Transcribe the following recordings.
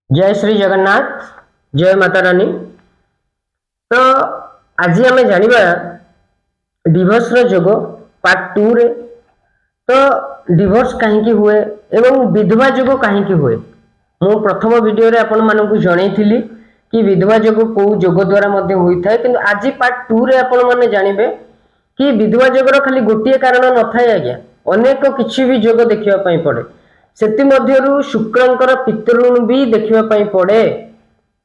जय श्री जगन्नाथ। जय माता रानी। तो आज आम जाना डिवोर्स जोग पार्ट 2 रे। तो डिवोर्स कहीं हुए एवं विधवा जोग कहीं हुए मु प्रथम वीडियो रे आपण मानकु जणैथिली कि विधवा जोग को जोग द्वारा मध्य होइथाय, किंतु आज पार्ट 2 रे आपण माने जानिबे कि विधवा जोगर खाली गोटे कारण न थाए आज्ञा, अनेक किछि भी जोग देखिबा पई पड़े। सेति मध्यरु शुक्रंकर पितृऋण भी देखिबा पई पड़े।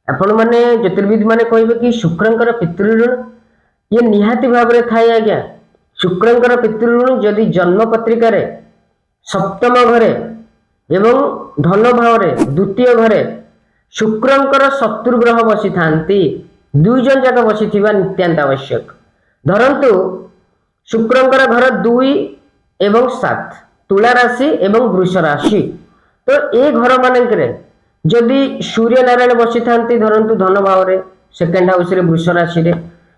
आपण माने ज्योतिर्विद माने कहबे कि शुक्रंकर पितृऋण ये निहाती भाव रे थाए आज्ञा। शुक्रंकर पितृऋण जदि जन्म पत्रिका रे सप्तम घरे एवं धन भाव रे द्वितीय घरे शुक्रंकर शत्रु ग्रह बसी थांती, दुई जन जाक बसी थिबा नित्यांत आवश्यक। धरंतु शुक्रंकर घर 2 एवं 7 तुला राशि एवं वृष राशि, तो ए घर मानकरे जदि सूर्य नारायण बसी थांती धरंतु धन भाव रे सेकेंड हाउस रे वृष राशि रे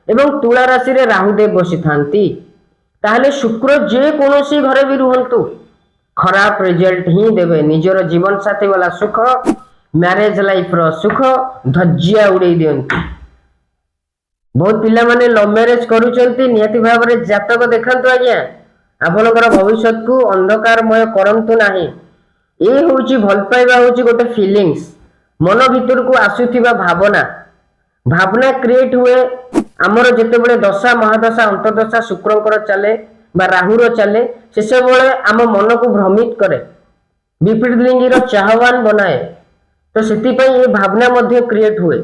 एवं तुला राशि रे राहुदेव बसी थांती, ताहले शुक्र जे कोनोसी घरे भी रुहंतु खराब रिजल्ट ही देवे। निजर जीवन साथी वाला सुख, मैरेज लाइफ रो सुख धज्जिया उड़े दियंती। बहुत पिला माने लव मैरेज करूचंती, नियति भाव रे जातक देखंतु आज्ञा आपनकर भविष्य को अंधकारमय करंतु नाही। ए होची भल पाइबा होची गोटे फीलिंग्स, मन भीतर को आसुथिबा भावना भावना क्रिएट हुए। आमर जेते बेले दशा महादशा अंतर्दशा शुक्रंकर चले बा राहुर चले, से सब बेले आम मन को भ्रमित करे, विपरीत लिंगी रो चाहवान बनाए। तो सेति पई ए भावना मध्य क्रिएट हुए।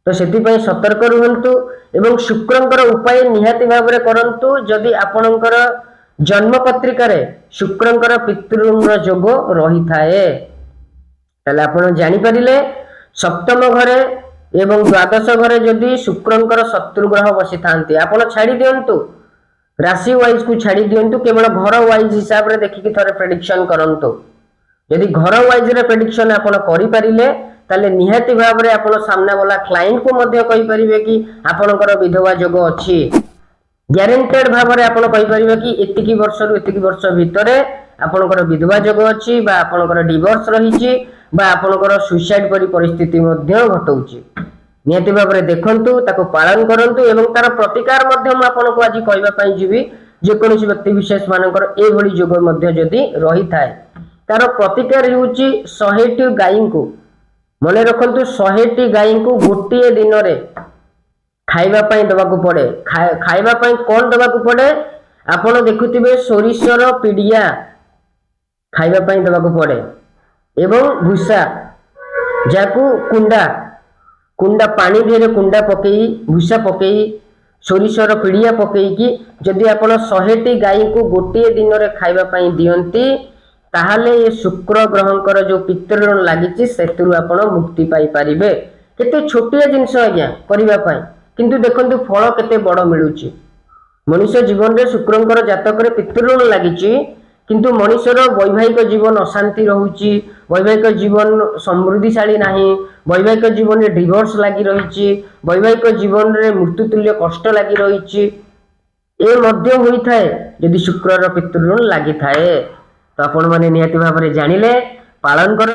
तो सेति पई सतर्क रुहंतु एवं शुक्रंकर उपाय निहाती भाव रे करंतु। जदि आपणकर जन्म पत्रिका रे शुक्रंकर पितृऋण जोग रही थाए ताले आपण जानि परिले सप्तम घरे एवं द्वादश घरे जदि शुक्रंकर शत्रु ग्रह बसी थांती, आपण छाड़ी दियंतु राशि वाइज को छाड़ी दियंतु, केवल घर वाइज हिसाब रे देखि कि थरे प्रेडिक्शन करंतु। यदि घर वाइज रे प्रेडिक्शन आपण करि परिले ताले निहाती भाव रे आपण सामना वाला क्लाइंट को मध्य कहि परिबे कि आपणकर विधवा जोग अछि। ग्यारंटेड भाव रे आपण कहि परिबे कि एतिकी वर्ष रु एतिकी वर्ष भितरे आपणकर विधवा जोग अछि बा आपणकर डिवोर्स रहिछि बा आपणकर सुसाइड परि परिस्थिति मध्य घटौछि। निहाती भाव रे देखंतु, ताको पालन करंतु एवं तार प्रतिकार मध्य म आपनको आज कहबा पई जिवि। जे कोनोसी व्यक्ति विशेष मानकर ए भली जोग मध्य जदि रही थाए तार प्रतिकार हेउछि 100 टी गाई को मने रखंतु 100 टी गाई को गोटे दिन रे खाइबा पई दबा को पड़े। खाइबा पई कोन दबा को पड़े आपण देखुथिबे सोरिषर पिडिया खाइबा पई दबा को पड़े एवं भूसा जाकू कुंडा कुंडा पानी देरे कुंडा पकेई भूसा पकेई सोरिषर पिडिया पकेई कि जदि आपण 100 टी गाई को गोटे दिन रे खाइबा पई दियंती ताहले ये शुक्र ग्रहंकर जो पितृऋण लागिछि सेतुरु आपण मुक्ति पाई परिबे। केते छोटिया जिंस आज्ञा करिबा पई, किंतु देखंतु फल केते बड़ मिलुछि। मनुष्य जीवन रे शुक्रंकर जातक रे पितृऋण लागिछि, किंतु मनुष्यर वैवाहिक जीवन अशांति रहुछि, वैवाहिक जीवन समृद्धिशाली नाही, वैवाहिक जीवन रे डिवोर्स लागि रहिछि, वैवाहिक जीवन रे मृत्युतुल्य कष्ट लागि रहिछि। ए मध्य होई थाए यदि शुक्रर पितृऋण लागि थाए। तो आपण माने नियति भाव रे जानिले पालन कर।